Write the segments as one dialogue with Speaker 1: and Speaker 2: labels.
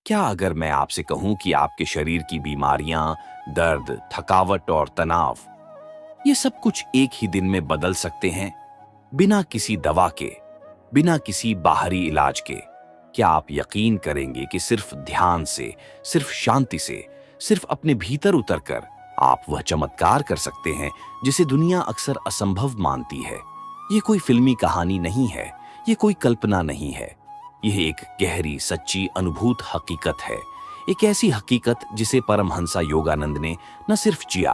Speaker 1: क्या अगर मैं आपसे कहूं कि आपके शरीर की बीमारियां, दर्द, थकावट और तनाव, ये सब कुछ एक ही दिन में बदल सकते हैं, बिना किसी दवा के, बिना किसी बाहरी इलाज के? क्या आप यकीन करेंगे कि सिर्फ ध्यान से, सिर्फ शांति से, सिर्फ अपने भीतर उतरकर आप वह चमत्कार कर सकते हैं जिसे दुनिया अक्सर असंभव मानती है? ये कोई फिल्मी कहानी नहीं है, ये कोई कल्पना नहीं है। यह एक गहरी, सच्ची अनुभूत हकीकत है। एक ऐसी हकीकत जिसे परमहंसा योगानंद ने न सिर्फ जिया,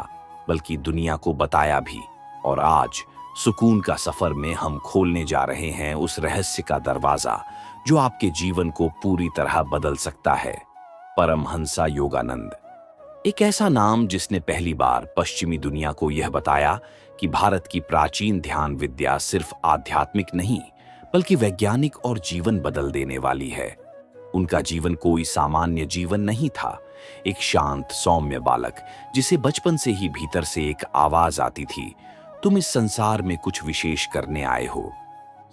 Speaker 1: बल्कि दुनिया को बताया भी। और आज सुकून का सफर में हम खोलने जा रहे हैं उस रहस्य का दरवाजा जो आपके जीवन को पूरी तरह बदल सकता है। परमहंसा योगानंद, एक ऐसा नाम जिसने पहली बार पश्चिमी दुनिया को यह बताया कि भारत की प्राचीन ध्यान विद्या सिर्फ आध्यात्मिक नहीं, बल्कि वैज्ञानिक और जीवन बदल देने वाली है। उनका जीवन कोई सामान्य जीवन नहीं था। एक शांत, सौम्य बालक जिसे बचपन से ही भीतर से एक आवाज आती थी, तुम इस संसार में कुछ विशेष करने आए हो।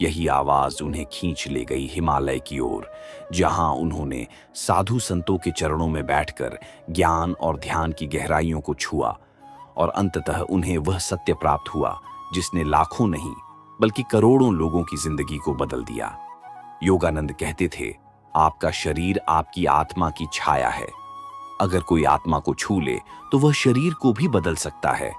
Speaker 1: यही आवाज उन्हें खींच ले गई हिमालय की ओर, जहां उन्होंने साधु संतों के चरणों में बैठकर ज्ञान और ध्यान की गहराइयों को छुआ। और अंततः उन्हें वह सत्य प्राप्त हुआ जिसने लाखों नहीं, बल्कि करोड़ों लोगों की जिंदगी को बदल दिया। योगानंद कहते थे, आपका शरीर आपकी आत्मा की छाया है। अगर कोई आत्मा को छू ले तो वह शरीर को भी बदल सकता है।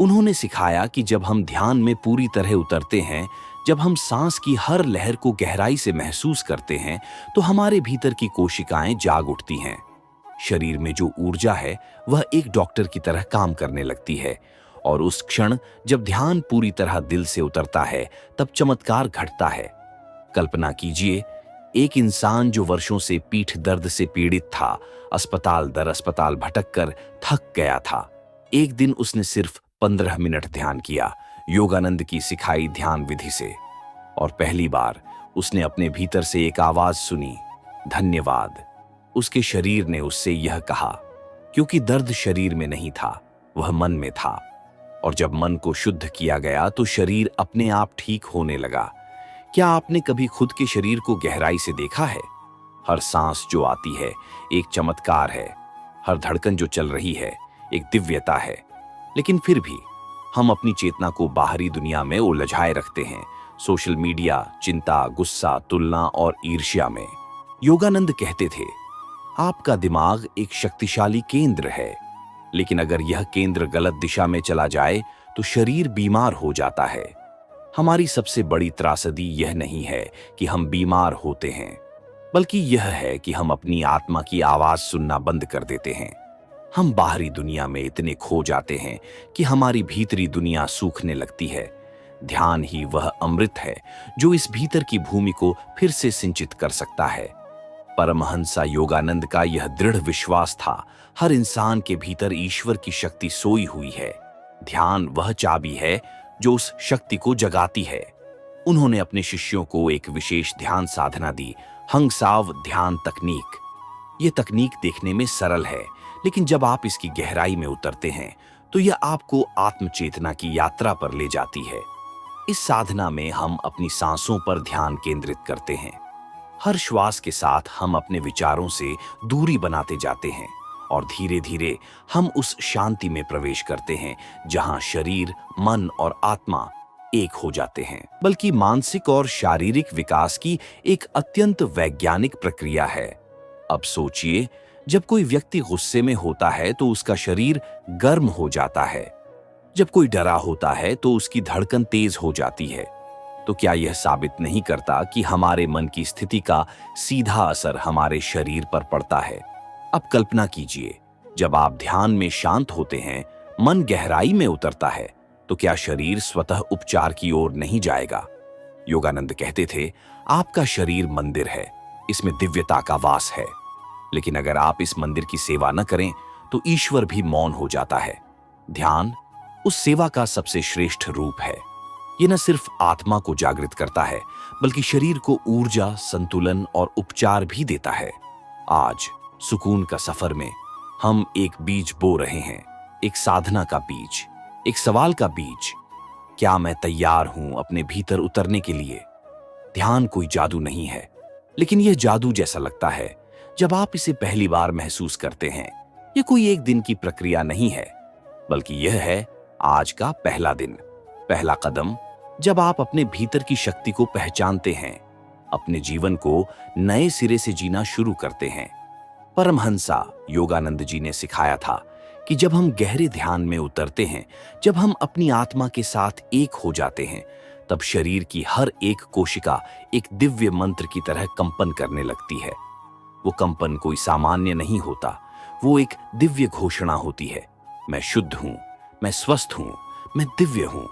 Speaker 1: उन्होंने सिखाया कि जब हम ध्यान में पूरी तरह उतरते हैं, जब हम सांस की हर लहर को गहराई से महसूस करते हैं, तो हमारे भीतर की कोशिकाएं जाग उठती हैं। शरीर में जो ऊर्जा है वह एक डॉक्टर की तरह काम करने लगती है। और उस क्षण जब ध्यान पूरी तरह दिल से उतरता है, तब चमत्कार घटता है। कल्पना कीजिए, एक इंसान जो वर्षों से पीठ दर्द से पीड़ित था, अस्पताल दर अस्पताल भटककर थक गया था। एक दिन उसने सिर्फ 15 मिनट ध्यान किया, योगानंद की सिखाई ध्यान विधि से। और पहली बार उसने अपने भीतर से एक आवाज सुनी, धन्यवाद। उसके शरीर ने उससे यह कहा, क्योंकि दर्द शरीर में नहीं था, वह मन में था। और जब मन को शुद्ध किया गया तो शरीर अपने आप ठीक होने लगा। क्या आपने कभी खुद के शरीर को गहराई से देखा है? हर सांस जो आती है एक चमत्कार है, हर धड़कन जो चल रही है एक दिव्यता है। लेकिन फिर भी हम अपनी चेतना को बाहरी दुनिया में उलझाए रखते हैं, सोशल मीडिया, चिंता, गुस्सा, तुलना और ईर्ष्या में। योगानंद कहते थे, आपका दिमाग एक शक्तिशाली केंद्र है, लेकिन अगर यह केंद्र गलत दिशा में चला जाए तो शरीर बीमार हो जाता है। हमारी सबसे बड़ी त्रासदी यह नहीं है कि हम बीमार होते हैं, बल्कि यह है कि हम अपनी आत्मा की आवाज सुनना बंद कर देते हैं। हम बाहरी दुनिया में इतने खो जाते हैं कि हमारी भीतरी दुनिया सूखने लगती है। ध्यान ही वह अमृत है जो इस भीतर की भूमि को फिर से सिंचित कर सकता है। परमहंसा योगानंद का यह दृढ़ विश्वास था, हर इंसान के भीतर ईश्वर की शक्ति सोई हुई है। ध्यान वह चाबी है जो उस शक्ति को जगाती है। उन्होंने अपने शिष्यों को एक विशेष ध्यान साधना दी, हंगसाव ध्यान तकनीक। यह तकनीक देखने में सरल है, लेकिन जब आप इसकी गहराई में उतरते हैं तो यह आपको आत्मचेतना की यात्रा पर ले जाती है। इस साधना में हम अपनी सांसों पर ध्यान केंद्रित करते हैं। हर श्वास के साथ हम अपने विचारों से दूरी बनाते जाते हैं और धीरे धीरे हम उस शांति में प्रवेश करते हैं जहां शरीर, मन और आत्मा एक हो जाते हैं। बल्कि मानसिक और शारीरिक विकास की एक अत्यंत वैज्ञानिक प्रक्रिया है। अब सोचिए, जब कोई व्यक्ति गुस्से में होता है तो उसका शरीर गर्म हो जाता है। जब कोई डरा होता है तो उसकी धड़कन तेज हो जाती है। तो क्या यह साबित नहीं करता कि हमारे मन की स्थिति का सीधा असर हमारे शरीर पर पड़ता है? अब कल्पना कीजिए, जब आप ध्यान में शांत होते हैं, मन गहराई में उतरता है, तो क्या शरीर स्वतः उपचार की ओर नहीं जाएगा? योगानंद कहते थे, आपका शरीर मंदिर है, इसमें दिव्यता का वास है। लेकिन अगर आप इस मंदिर की सेवा न करें तो ईश्वर भी मौन हो जाता है। ध्यान उस सेवा का सबसे श्रेष्ठ रूप है। यह न सिर्फ आत्मा को जागृत करता है, बल्कि शरीर को ऊर्जा, संतुलन और उपचार भी देता है। आज सुकून का सफर में हम एक बीज बो रहे हैं, एक साधना का बीज, एक सवाल का बीज। क्या मैं तैयार हूं अपने भीतर उतरने के लिए? ध्यान कोई जादू नहीं है, लेकिन यह जादू जैसा लगता है जब आप इसे पहली बार महसूस करते हैं, ये कोई एक दिन की प्रक्रिया नहीं है, बल्कि यह है आज का पहला दिन, पहला कदम, जब आप अपने भीतर की शक्ति को पहचानते हैं, अपने जीवन को नए सिरे से जीना शुरू करते हैं। परमहंसा योगानंद जी ने सिखाया था कि जब हम गहरे ध्यान में उतरते हैं, जब हम अपनी आत्मा के साथ एक हो जाते हैं, तब शरीर की हर एक कोशिका एक दिव्य मंत्र की तरह कंपन करने लगती है। वो कंपन कोई सामान्य नहीं होता, वो एक दिव्य घोषणा होती है, मैं शुद्ध हूं, मैं स्वस्थ हूं, मैं दिव्य हूं।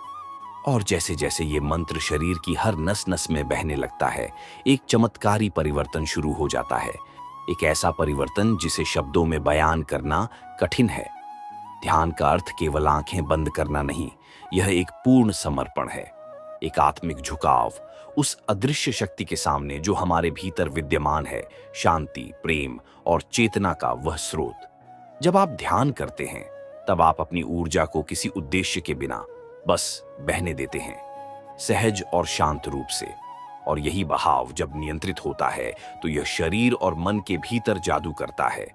Speaker 1: और जैसे जैसे ये मंत्र शरीर की हर नस नस में बहने लगता है, एक चमत्कारी परिवर्तन शुरू हो जाता है। एक ऐसा परिवर्तन जिसे शब्दों में बयान करना कठिन है। ध्यान का अर्थ केवल आंखें बंद करना नहीं, यह एक पूर्ण समर्पण है, एक आत्मिक झुकाव उस अदृश्य शक्ति के सामने जो हमारे भीतर विद्यमान है, शांति, प्रेम और चेतना का वह स्रोत। जब आप ध्यान करते हैं, तब आप अपनी ऊर्जा को किसी उद्देश्य के बिना बस बहने देते हैं, सहज और शांत रूप से। और यही बहाव जब नियंत्रित होता है, तो यह शरीर और मन के भीतर जादू करता है।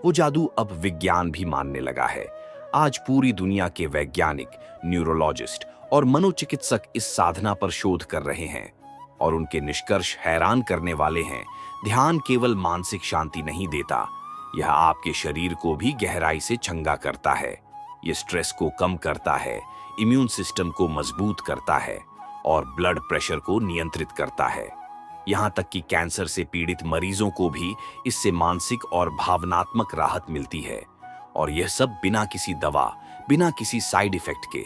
Speaker 1: वो जादू अब विज्ञान भी मानने लगा है। आज पूरी दुनिया के वैज्ञानिक, न्यूरोलॉजिस्ट और मनोचिकित्सक इस साधना पर शोध कर रहे हैं, और उनके निष्कर्ष हैरान करने वाले हैं। ध्यान केवल मानसिक शांति नहीं देता, यह आपके शरीर को भी गहराई से चंगा करता है। यह स्ट्रेस को कम करता है, इम्यून सिस्टम को मजबूत करता है और ब्लड प्रेशर को नियंत्रित करता है। यहां तक कि कैंसर से पीड़ित मरीजों को भी इससे मानसिक और भावनात्मक राहत मिलती है। और यह सब बिना किसी दवा, बिना किसी साइड इफेक्ट के।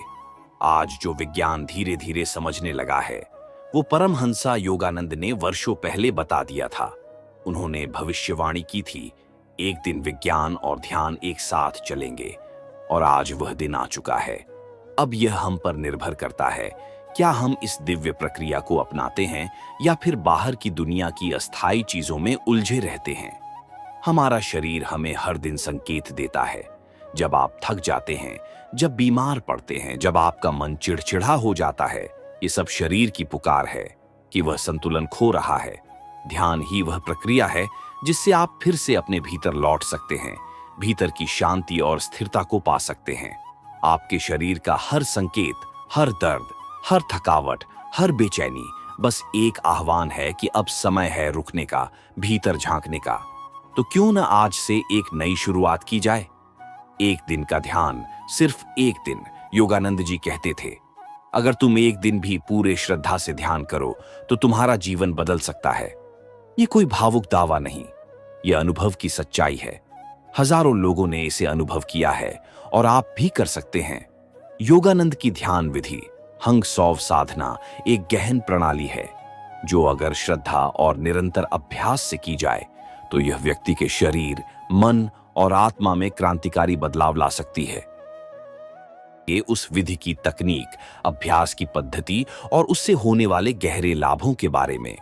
Speaker 1: आज जो विज्ञान धीरे धीरे समझने लगा है, वो परमहंसा योगानंद ने वर्षों पहले बता दिया था। उन्होंने भविष्यवाणी की थी, एक दिन विज्ञान और ध्यान एक साथ चलेंगे। और आज वह दिन आ चुका है। अब यह हम पर निर्भर करता है, क्या हम इस दिव्य प्रक्रिया को अपनाते हैं या फिर बाहर की दुनिया की अस्थायी चीजों में उलझे रहते हैं। हमारा शरीर हमें हर दिन संकेत देता है। जब आप थक जाते हैं, जब बीमार पड़ते हैं, जब आपका मन चिड़चिड़ा हो जाता है, ये सब शरीर की पुकार है कि वह संतुलन खो रहा है। ध्यान ही वह प्रक्रिया है जिससे आप फिर से अपने भीतर लौट सकते हैं, भीतर की शांति और स्थिरता को पा सकते हैं। आपके शरीर का हर संकेत, हर दर्द, हर थकावट, हर बेचैनी बस एक आह्वान है कि अब समय है रुकने का, भीतर झांकने का। तो क्यों न आज से एक नई शुरुआत की जाए। एक दिन का ध्यान, सिर्फ एक दिन। योगानंद जी कहते थे, अगर तुम एक दिन भी पूरे श्रद्धा से ध्यान करो तो तुम्हारा जीवन बदल सकता है। ये कोई भावुक दावा नहीं, यह अनुभव की सच्चाई है। हजारों लोगों ने इसे अनुभव किया है और आप भी कर सकते हैं। योगानंद की ध्यान विधि, हंग सौव साधना, एक गहन प्रणाली है जो अगर श्रद्धा और निरंतर अभ्यास से की जाए तो यह व्यक्ति के शरीर, मन और आत्मा में क्रांतिकारी बदलाव ला सकती है। ये उस विधि की तकनीक, अभ्यास की पद्धति और उससे होने वाले गहरे लाभों के बारे में।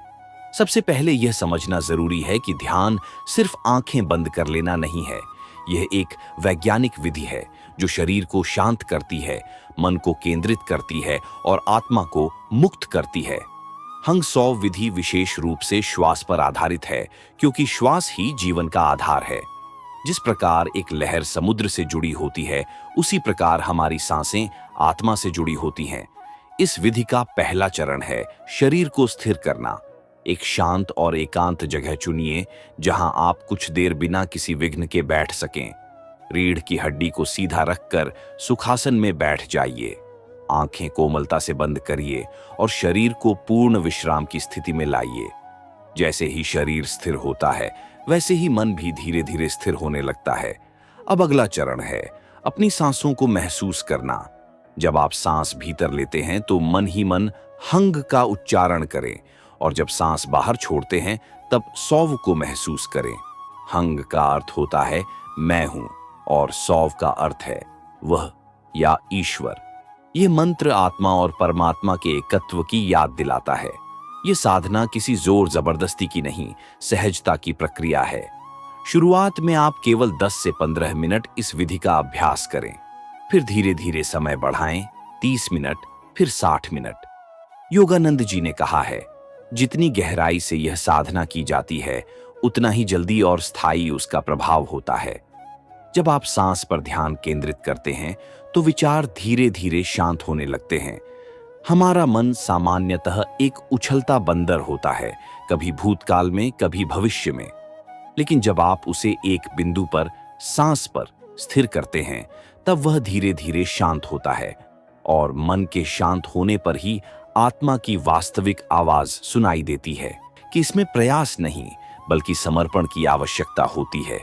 Speaker 1: सबसे पहले यह समझना जरूरी है कि ध्यान सिर्फ आंखें बंद कर लेना नहीं है। यह एक वैज्ञानिक विधि है जो शरीर को शांत करती है, मन को केंद्रित करती है और आत्मा को मुक्त करती है। हंग सौव विधि विशेष रूप से श्वास पर आधारित है, क्योंकि श्वास ही जीवन का आधार है। जिस प्रकार एक लहर समुद्र से जुड़ी होती है, उसी प्रकार हमारी सांसें आत्मा से जुड़ी होती हैं। इस विधि का पहला चरण है शरीर को स्थिर करना। एक शांत और एकांत जगह चुनिए जहां आप कुछ देर बिना किसी विघ्न के बैठ सकें। रीढ़ की हड्डी को सीधा रखकर सुखासन में बैठ जाइए। आंखें कोमलता से बंद करिए और शरीर को पूर्ण विश्राम की स्थिति में लाइए। जैसे ही शरीर स्थिर होता है, वैसे ही मन भी धीरे धीरे स्थिर होने लगता है। अब अगला चरण है अपनी सांसों को महसूस करना। जब आप सांस भीतर लेते हैं तो मन ही मन हंग का उच्चारण करें, और जब सांस बाहर छोड़ते हैं तब सौव को महसूस करें। हंग का अर्थ होता है मैं हूं और सौव का अर्थ है वह या ईश्वर। ये मंत्र आत्मा और परमात्मा के एकत्व की याद दिलाता है। ये साधना किसी जोर जबरदस्ती की नहीं, सहजता की प्रक्रिया है। शुरुआत में आप केवल 10 से 15 मिनट इस विधि का अभ्यास करें, फिर धीरे धीरे समय बढ़ाएं, 30 मिनट, फिर 60 मिनट। योगानंद जी ने कहा है, जितनी गहराई से यह साधना की जाती है, उतना ही जल्दी और स्थायी उसका प्रभाव होता है। जब आप सांस पर ध्यान केंद्रित करते हैं तो विचार धीरे धीरे शांत होने लगते हैं। हमारा मन सामान्यतः एक उछलता बंदर होता है, कभी भूतकाल में कभी भविष्य में। लेकिन जब आप उसे एक बिंदु पर, सांस पर स्थिर करते हैं, तब वह धीरे धीरे शांत होता है। और मन के शांत होने पर ही आत्मा की वास्तविक आवाज सुनाई देती है कि इसमें प्रयास नहीं बल्कि समर्पण की आवश्यकता होती है।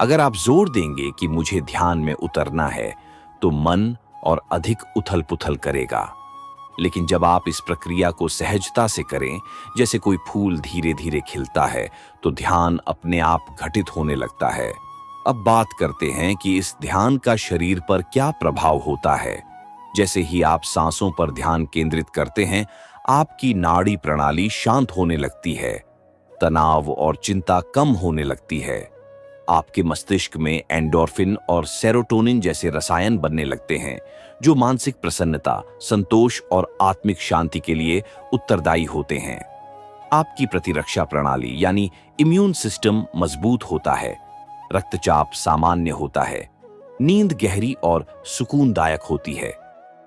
Speaker 1: अगर आप जोर देंगे कि मुझे ध्यान में उतरना है, तो मन और अधिक उथल पुथल करेगा। लेकिन जब आप इस प्रक्रिया को सहजता से करें, जैसे कोई फूल धीरे धीरे खिलता है, तो ध्यान अपने आप घटित होने लगता है। अब बात करते हैं कि इस ध्यान का शरीर पर क्या प्रभाव होता है। जैसे ही आप सांसों पर ध्यान केंद्रित करते हैं, आपकी नाड़ी प्रणाली शांत होने लगती है, तनाव और चिंता कम होने लगती है। आपके मस्तिष्क में एंडोर्फिन और सेरोटोनिन जैसे रसायन बनने लगते हैं, जो मानसिक प्रसन्नता, संतोष और आत्मिक शांति के लिए उत्तरदायी होते हैं। आपकी प्रतिरक्षा प्रणाली यानी इम्यून सिस्टम मजबूत होता है, रक्तचाप सामान्य होता है, नींद गहरी और सुकूनदायक होती है।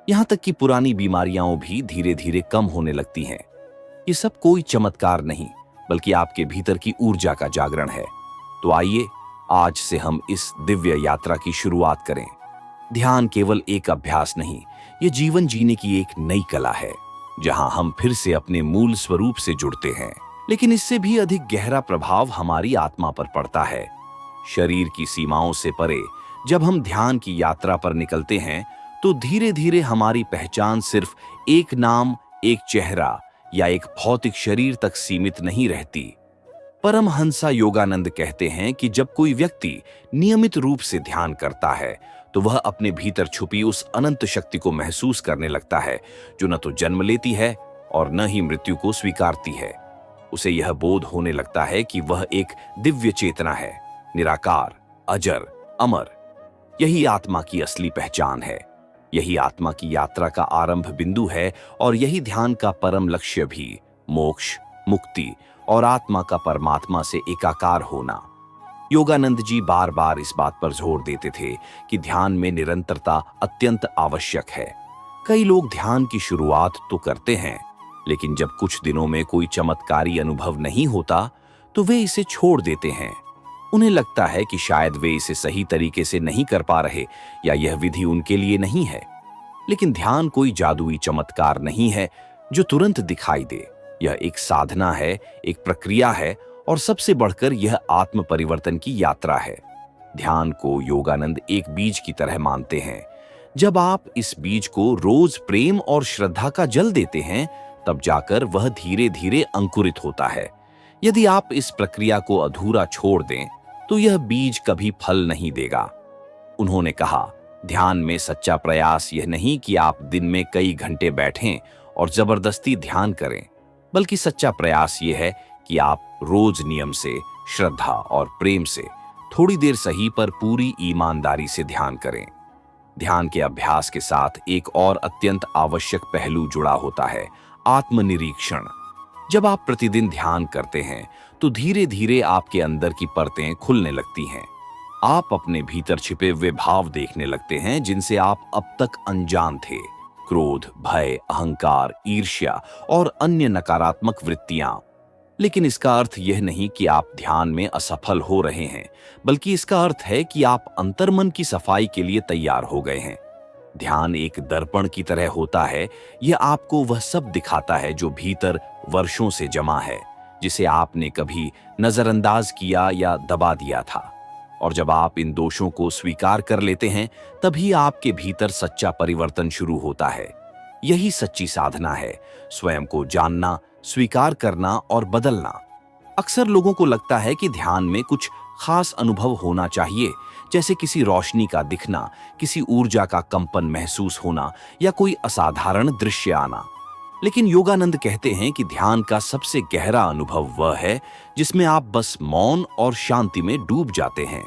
Speaker 1: यहां तक कि पुरानी बीमारियां भी धीरे धीरे कम होने लगती हैं। ये सब कोई चमत्कार नहीं, बल्कि आपके भीतर की ऊर्जा का जागरण है। तो आइए आज से हम इस दिव्य यात्रा की शुरुआत करें। ध्यान केवल एक अभ्यास नहीं, ये जीवन जीने की एक नई कला है, जहां हम फिर से अपने मूल स्वरूप से जुड़ते हैं। लेकिन इससे भी अधिक गहरा प्रभाव हमारी आत्मा पर पड़ता है। शरीर की सीमाओं से परे जब हम ध्यान की यात्रा पर निकलते हैं, तो धीरे धीरे हमारी पहचान सिर्फ एक नाम, एक चेहरा या एक भौतिक शरीर तक सीमित नहीं रहती। परमहंसा योगानंद कहते हैं कि जब कोई व्यक्ति नियमित रूप से ध्यान करता है, तो वह अपने भीतर छुपी उस अनंत शक्ति को महसूस करने लगता है, जो न तो जन्म लेती है और न ही मृत्यु को स्वीकारती है। उसे यह बोध होने लगता है कि वह एक दिव्य चेतना है, निराकार, अजर, अमर। यही आत्मा की असली पहचान है। यही आत्मा की यात्रा का आरंभ बिंदु है और यही ध्यान का परम लक्ष्य भी, मोक्ष, मुक्ति और आत्मा का परमात्मा से एकाकार होना। योगानंद जी बार बार इस बात पर जोर देते थे कि ध्यान में निरंतरता अत्यंत आवश्यक है। कई लोग ध्यान की शुरुआत तो करते हैं, लेकिन जब कुछ दिनों में कोई चमत्कारी अनुभव नहीं होता, तो वे इसे छोड़ देते हैं। उन्हें लगता है कि शायद वे इसे सही तरीके से नहीं कर पा रहे या यह विधि उनके लिए नहीं है। लेकिन ध्यान कोई जादुई चमत्कार नहीं है जो तुरंत दिखाई दे। यह एक साधना है, एक प्रक्रिया है और सबसे बढ़कर यह आत्म परिवर्तन की यात्रा है। ध्यान को योगानंद एक बीज की तरह मानते हैं। जब आप इस बीज को रोज प्रेम और श्रद्धा का जल देते हैं, तब जाकर वह धीरे धीरे अंकुरित होता है। यदि आप इस प्रक्रिया को अधूरा छोड़ दें, तो यह बीज कभी फल नहीं देगा। उन्होंने कहा, ध्यान में सच्चा प्रयास यह नहीं कि आप दिन में कई घंटे बैठें और जबरदस्ती ध्यान करें, बल्कि सच्चा प्रयास यह है कि आप रोज नियम से, श्रद्धा और प्रेम से, थोड़ी देर सही पर पूरी ईमानदारी से ध्यान करें। ध्यान के अभ्यास के साथ एक और अत्यंत आवश्यक पहलू जुड़ा होता है, आत्मनिरीक्षण। जब आप प्रतिदिन ध्यान करते हैं, तो धीरे धीरे आपके अंदर की परतें खुलने लगती हैं। आप अपने भीतर छिपे हुए भाव देखने लगते हैं जिनसे आप अब तक अनजान थे। क्रोध, भय, अहंकार, ईर्ष्या और अन्य नकारात्मक वृत्तियां। लेकिन इसका अर्थ यह नहीं कि आप ध्यान में असफल हो रहे हैं, बल्कि इसका अर्थ है कि आप अंतर्मन की सफाई के लिए तैयार हो गए हैं। ध्यान एक दर्पण की तरह होता है। यह आपको वह सब दिखाता है जो भीतर वर्षों से जमा है, जिसे आपने कभी नजरअंदाज किया या दबा दिया था। और जब आप इन दोषों को स्वीकार कर लेते हैं, तभी आपके भीतर सच्चा परिवर्तन शुरू होता है। यही सच्ची साधना है, स्वयं को जानना, स्वीकार करना और बदलना। अक्सर लोगों को लगता है कि ध्यान में कुछ खास अनुभव होना चाहिए, जैसे किसी रोशनी का दिखना, किसी ऊर्जा का कंपन महसूस होना या कोई असाधारण दृश्य आना। लेकिन योगानंद कहते हैं कि ध्यान का सबसे गहरा अनुभव वह है जिसमें आप बस मौन और शांति में डूब जाते हैं।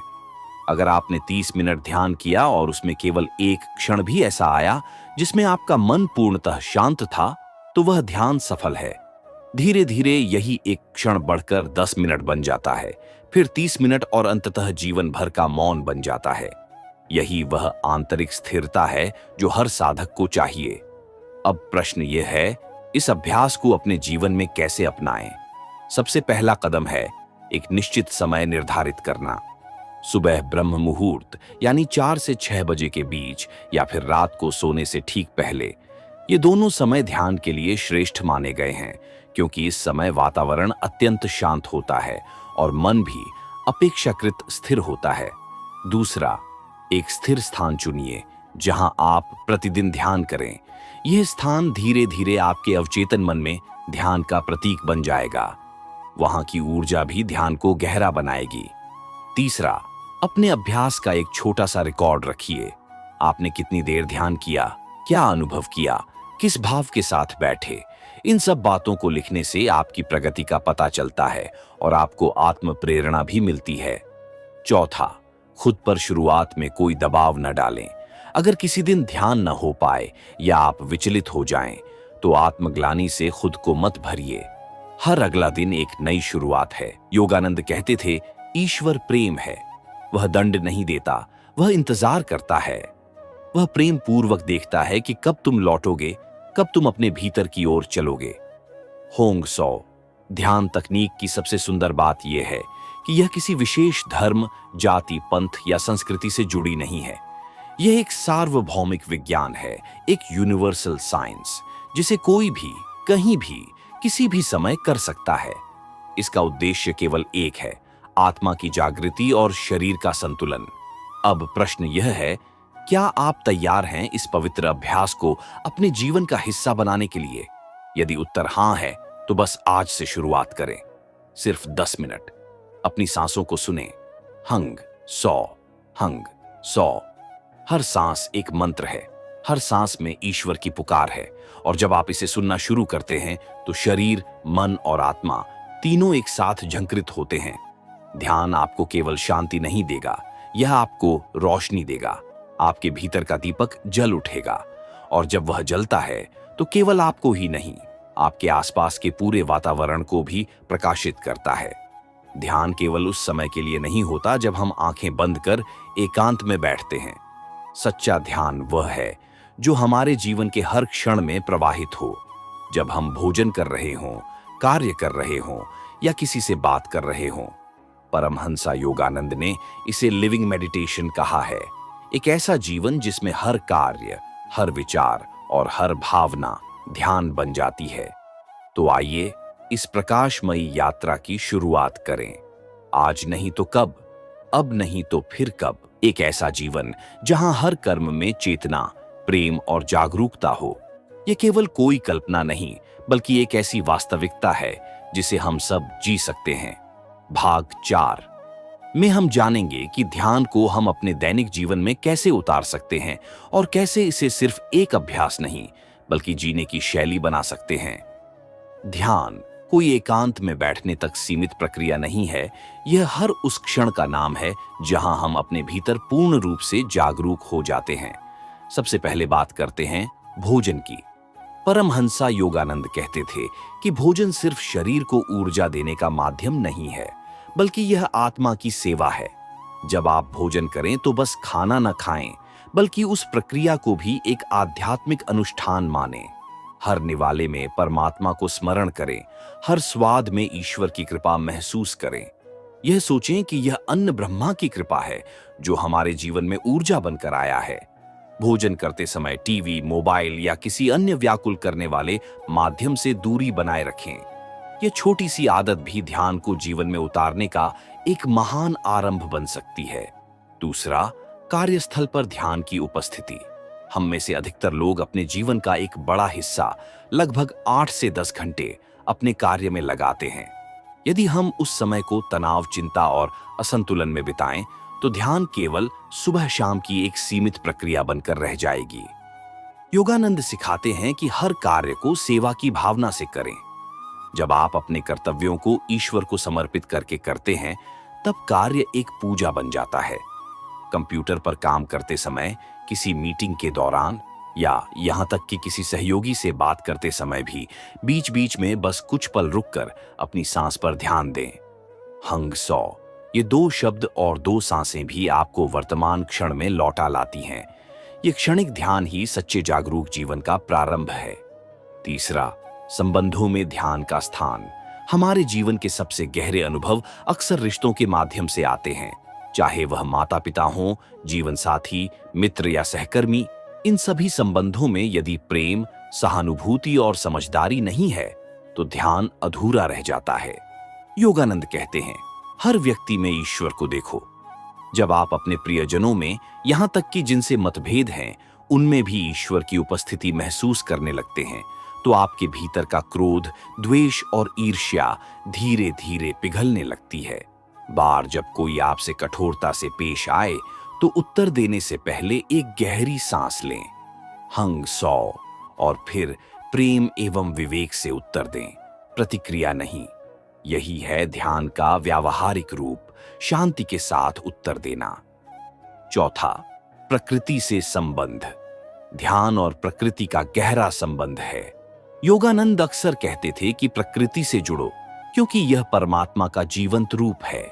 Speaker 1: अगर आपने 30 मिनट ध्यान किया और उसमें केवल एक क्षण भी ऐसा आया जिसमें आपका मन पूर्णतः शांत था, तो वह ध्यान सफल है। धीरे धीरे यही एक क्षण बढ़कर 10 मिनट बन जाता है, फिर 30 मिनट और अंततः जीवन भर का मौन बन जाता है। यही वह आंतरिक स्थिरता है जो हर साधक को चाहिए। अब प्रश्न यह है, इस अभ्यास को अपने जीवन में कैसे अपनाएं? सबसे पहला कदम है एक निश्चित समय निर्धारित करना। सुबह ब्रह्म मुहूर्त यानी 4 से 6 बजे के बीच या फिर रात को सोने से ठीक पहले, ये दोनों समय ध्यान के लिए श्रेष्ठ माने गए हैं, क्योंकि इस समय वातावरण अत्यंत शांत होता है और मन भी अपेक्षाकृत स्थिर होता है। दूसरा, एक स्थिर स्थान चुनिए जहां आप प्रतिदिन ध्यान करें। यह स्थान धीरे धीरे आपके अवचेतन मन में ध्यान का प्रतीक बन जाएगा। वहां की ऊर्जा भी ध्यान को गहरा बनाएगी। तीसरा, अपने अभ्यास का एक छोटा सा रिकॉर्ड रखिए। आपने कितनी देर ध्यान किया, क्या अनुभव किया, किस भाव के साथ बैठे। इन सब बातों को लिखने से आपकी प्रगति का पता चलता है और आपको आत्म प्रेरणा भी मिलती है। चौथा, खुद पर शुरुआत में कोई दबाव न डालें। अगर किसी दिन ध्यान न हो पाए या आप विचलित हो जाएं, तो आत्मग्लानि से खुद को मत भरिए। हर अगला दिन एक नई शुरुआत है। योगानंद कहते थे, ईश्वर प्रेम है, वह दंड नहीं देता, वह इंतजार करता है। वह प्रेम पूर्वक देखता है कि कब तुम लौटोगे, कब तुम अपने भीतर की ओर चलोगे। होंग सो ध्यान तकनीक की सबसे सुंदर बात यह है कि यह किसी विशेष धर्म, जाति, पंथ या संस्कृति से जुड़ी नहीं है। यह एक सार्वभौमिक विज्ञान है, एक यूनिवर्सल साइंस, जिसे कोई भी, कहीं भी, किसी भी समय कर सकता है। इसका उद्देश्य केवल एक है, आत्मा की जागृति और शरीर का संतुलन। अब प्रश्न यह है, क्या आप तैयार हैं इस पवित्र अभ्यास को अपने जीवन का हिस्सा बनाने के लिए? यदि उत्तर हां है, तो बस आज से शुरुआत करें। सिर्फ 10 मिनट अपनी सांसों को सुने। हंग सौ, हंग सौ। हर सांस एक मंत्र है, हर सांस में ईश्वर की पुकार है। और जब आप इसे सुनना शुरू करते हैं, तो शरीर, मन और आत्मा तीनों एक साथ झंकृत होते हैं। ध्यान आपको केवल शांति नहीं देगा, यह आपको रोशनी देगा। आपके भीतर का दीपक जल उठेगा, और जब वह जलता है, तो केवल आपको ही नहीं, आपके आसपास के पूरे वातावरण को भी प्रकाशित करता है। ध्यान केवल उस समय के लिए नहीं होता जब हम आंखें बंद कर एकांत में बैठते हैं। सच्चा ध्यान वह है जो हमारे जीवन के हर क्षण में प्रवाहित हो। जब हम भोजन कर रहे हों, कार्य कर रहे हों या किसी से बात कर रहे हों। परमहंसा योगानंद ने इसे लिविंग मेडिटेशन कहा है, एक ऐसा जीवन जिसमें हर कार्य, हर विचार और हर भावना ध्यान बन जाती है। तो आइए इस प्रकाशमयी यात्रा की शुरुआत करें। आज नहीं तो कब, अब नहीं तो फिर कब। एक ऐसा जीवन जहां हर कर्म में चेतना, प्रेम और जागरूकता हो। यह केवल कोई कल्पना नहीं, बल्कि एक ऐसी वास्तविकता है जिसे हम सब जी सकते हैं। भाग 4 में हम जानेंगे कि ध्यान को हम अपने दैनिक जीवन में कैसे उतार सकते हैं और कैसे इसे सिर्फ एक अभ्यास नहीं, बल्कि जीने की शैली बना सकते हैं। ध्यान कोई एकांत में बैठने तक सीमित प्रक्रिया नहीं है, यह हर उस क्षण का नाम है जहां हम अपने भीतर पूर्ण रूप से जागरूक हो जाते हैं। सबसे पहले बात करते हैं भोजन की। परमहंसा योगानंद कहते थे कि भोजन सिर्फ शरीर को ऊर्जा देने का माध्यम नहीं है, बल्कि यह आत्मा की सेवा है। जब आप भोजन करें तो बस खाना न खाएं, बल्कि उस प्रक्रिया को भी एक आध्यात्मिक अनुष्ठान मानें। हर निवाले में परमात्मा को स्मरण करें, हर स्वाद में ईश्वर की कृपा महसूस करें। यह सोचें कि यह अन्न ब्रह्मा की कृपा है जो हमारे जीवन में ऊर्जा बनकर आया है। भोजन करते समय टीवी, मोबाइल या किसी अन्य व्याकुल करने वाले माध्यम से दूरी बनाए रखें। यह छोटी सी आदत भी ध्यान को जीवन में उतारने का एक महान आरंभ बन सकती है। दूसरा, कार्यस्थल पर ध्यान की उपस्थिति। हम में से अधिकतर लोग अपने जीवन का एक बड़ा हिस्सा, लगभग 8 से 10 घंटे अपने कार्य में लगाते हैं। यदि हम उस समय को तनाव, चिंता और असंतुलन में बिताएं, तो ध्यान केवल सुबह शाम की एक सीमित प्रक्रिया बनकर रह जाएगी। योगानंद सिखाते हैं कि हर कार्य को सेवा की भावना से करें। जब आप अपने कर्तव्यों को ईश्वर को समर्पित करके करते हैं, तब कार्य एक पूजा बन जाता है। कंप्यूटर पर काम करते समय, किसी मीटिंग के दौरान या यहाँ तक कि किसी सहयोगी से बात करते समय भी बीच बीच में बस कुछ पल रुककर अपनी सांस पर ध्यान दें। हंग सौ, ये दो शब्द और दो सांसें भी आपको वर्तमान क्षण में लौटा लाती हैं। ये क्षणिक ध्यान ही सच्चे जागरूक जीवन का प्रारंभ है। तीसरा, संबंधों में ध्यान का स्थान। हमारे जीवन के सबसे गहरे अनुभव अक्सर रिश्तों के माध्यम से आते हैं, चाहे वह माता पिता हों, जीवन साथी, मित्र या सहकर्मी। इन सभी संबंधों में यदि प्रेम, सहानुभूति और समझदारी नहीं है तो ध्यान अधूरा रह जाता है। योगानंद कहते हैं, हर व्यक्ति में ईश्वर को देखो। जब आप अपने प्रियजनों में, यहां तक कि जिनसे मतभेद हैं, उनमें भी ईश्वर की उपस्थिति महसूस करने लगते हैं तो आपके भीतर का क्रोध, द्वेष और ईर्ष्या धीरे धीरे पिघलने लगती है। बार जब कोई आपसे कठोरता से पेश आए तो उत्तर देने से पहले एक गहरी सांस लें, हंग सौ, और फिर प्रेम एवं विवेक से उत्तर दें, प्रतिक्रिया नहीं। यही है ध्यान का व्यावहारिक रूप, शांति के साथ उत्तर देना। चौथा, प्रकृति से संबंध। ध्यान और प्रकृति का गहरा संबंध है। योगानंद अक्सर कहते थे कि प्रकृति से जुड़ो, क्योंकि यह परमात्मा का जीवंत रूप है।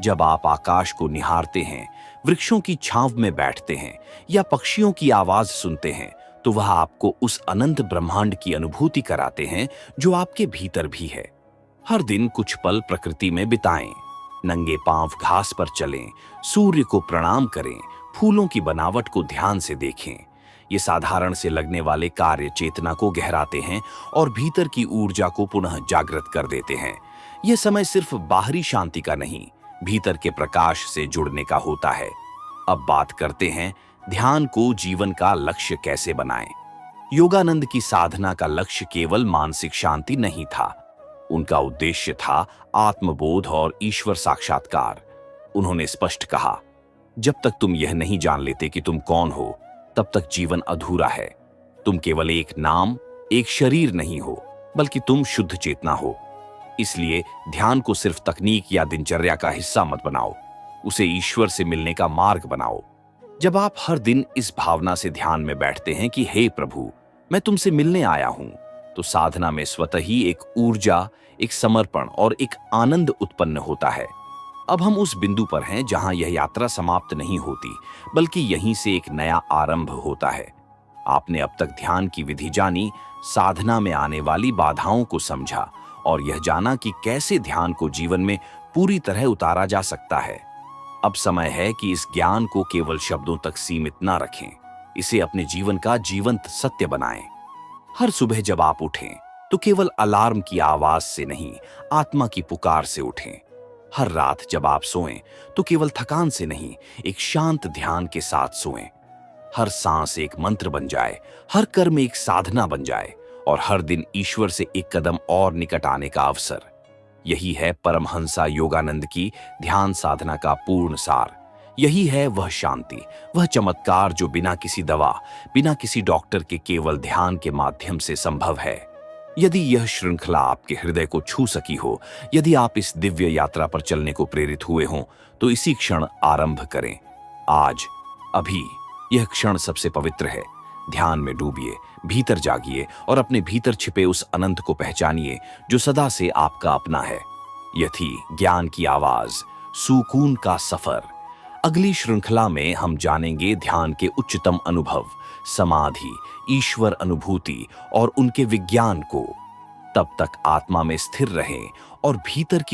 Speaker 1: जब आप आकाश को निहारते हैं, वृक्षों की छांव में बैठते हैं या पक्षियों की आवाज सुनते हैं तो वह आपको उस अनंत ब्रह्मांड की अनुभूति कराते हैं जो आपके भीतर भी है। हर दिन कुछ पल प्रकृति में बिताएं, नंगे पांव घास पर चलें, सूर्य को प्रणाम करें, फूलों की बनावट को ध्यान से देखें। ये साधारण से लगने वाले कार्य चेतना को गहराते हैं और भीतर की ऊर्जा को पुनः जागृत कर देते हैं। यह समय सिर्फ बाहरी शांति का नहीं, भीतर के प्रकाश से जुड़ने का होता है। अब बात करते हैं ध्यान को जीवन का लक्ष्य कैसे बनाएं। योगानंद की साधना का लक्ष्य केवल मानसिक शांति नहीं था, उनका उद्देश्य था आत्मबोध और ईश्वर साक्षात्कार। उन्होंने स्पष्ट कहा, जब तक तुम यह नहीं जान लेते कि तुम कौन हो, तब तक जीवन अधूरा है। तुम केवल एक नाम, एक शरीर नहीं हो, बल्कि तुम शुद्ध चेतना हो। इसलिए ध्यान को सिर्फ तकनीक या दिनचर्या का हिस्सा मत बनाओ, उसे ईश्वर से मिलने का मार्ग बनाओ। जब आप हर दिन इस भावना से ध्यान में बैठते हैं कि हे प्रभु, मैं तुमसे मिलने आया हूं, तो साधना में स्वतः ही एक ऊर्जा, एक समर्पण और एक आनंद उत्पन्न होता है। अब हम उस बिंदु पर हैं जहां यह यात्रा समाप्त नहीं होती, बल्कि यहीं से एक नया आरंभ होता है। आपने अब तक ध्यान की विधि जानी, साधना में आने वाली बाधाओं को समझा और यह जाना कि कैसे ध्यान को जीवन में पूरी तरह उतारा जा सकता है। अब समय है कि इस ज्ञान को केवल शब्दों तक सीमित ना रखें, इसे अपने जीवन का जीवंत सत्य बनाएं। हर सुबह जब आप उठें तो केवल अलार्म की आवाज से नहीं, आत्मा की पुकार से उठें। हर रात जब आप सोएं तो केवल थकान से नहीं, एक शांत ध्यान के साथ सोएं। हर सांस एक मंत्र बन जाए, हर कर्म एक साधना बन जाए और हर दिन ईश्वर से एक कदम और निकट आने का अवसर। यही है परमहंसा योगानंद की ध्यान साधना का पूर्ण सार। यही है वह शांति, वह चमत्कार जो बिना किसी दवा, बिना किसी डॉक्टर के केवल ध्यान के माध्यम से संभव है। यदि यह श्रृंखला आपके हृदय को छू सकी हो, यदि आप इस दिव्य यात्रा पर चलने को प्रेरित हुए हों, तो इसी क्षण आरंभ करें। आज, अभी, यह क्षण सबसे पवित्र है। ध्यान में डूबिए, भीतर जागिए और अपने भीतर छिपे उस अनंत को पहचानिए जो सदा से आपका अपना है। यह थी ज्ञान की आवाज, सुकून का सफर। अगली श्रृंखला में हम जानेंगे ध्यान के उच्चतम अनुभव, समाधि, ईश्वर अनुभूति और उनके विज्ञान को। तब तक आत्मा में स्थिर रहें और भीतर की